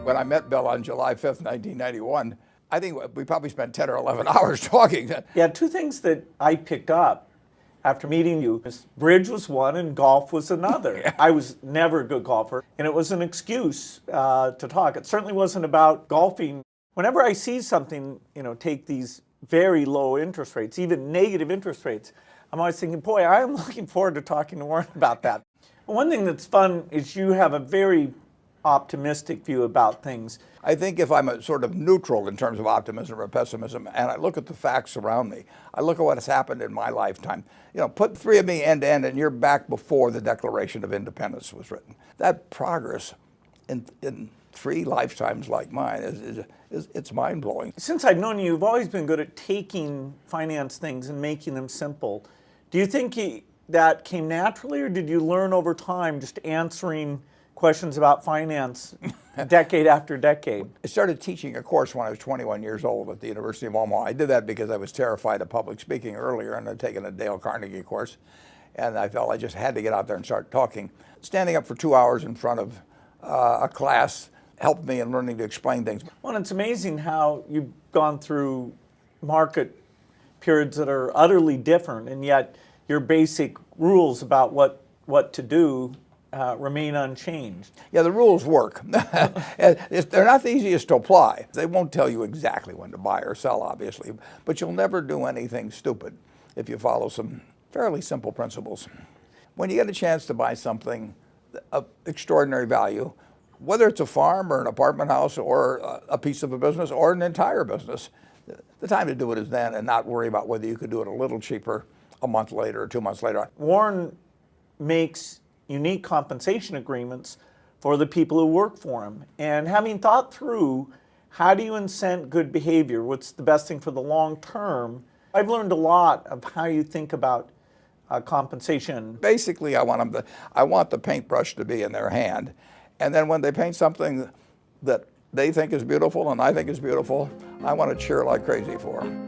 When I met Bill on July 5th, 1991, I think we probably spent 10 or 11 hours talking. Yeah, two things that I picked up after meeting you. Bridge was one and golf was another. Yeah. I was never a good golfer, and it was an excuse to talk. It certainly wasn't about golfing. Whenever I see something, take these very low interest rates, even negative interest rates, I'm always thinking, boy, I'm looking forward to talking to Warren about that. One thing that's fun is you have a very optimistic view about things. I think if I'm a sort of neutral in terms of optimism or pessimism, and I look at the facts around me, I look at what has happened in my lifetime. Put three of me end to end, and you're back before the Declaration of Independence was written. That progress in three lifetimes like mine it's mind-blowing. Since I've known you, you've always been good at taking finance things and making them simple. Do you think that came naturally, or did you learn over time just answering questions about finance decade after decade? I started teaching a course when I was 21 years old at the University of Omaha. I did that because I was terrified of public speaking earlier, and I'd taken a Dale Carnegie course, and I felt I just had to get out there and start talking. Standing up for 2 hours in front of a class helped me in learning to explain things. Well, it's amazing how you've gone through market periods that are utterly different, and yet your basic rules about what to do remain unchanged. Yeah, the rules work. They're not the easiest to apply. They won't tell you exactly when to buy or sell, obviously, but you'll never do anything stupid if you follow some fairly simple principles. When you get a chance to buy something of extraordinary value, whether it's a farm or an apartment house or a piece of a business or an entire business, the time to do it is then, and not worry about whether you could do it a little cheaper a month later or 2 months later. Warren makes unique compensation agreements for the people who work for him. And having thought through how do you incent good behavior, what's the best thing for the long term, I've learned a lot of how you think about compensation. Basically, I want the paintbrush to be in their hand. And then when they paint something that they think is beautiful and I think is beautiful, I want to cheer like crazy for them.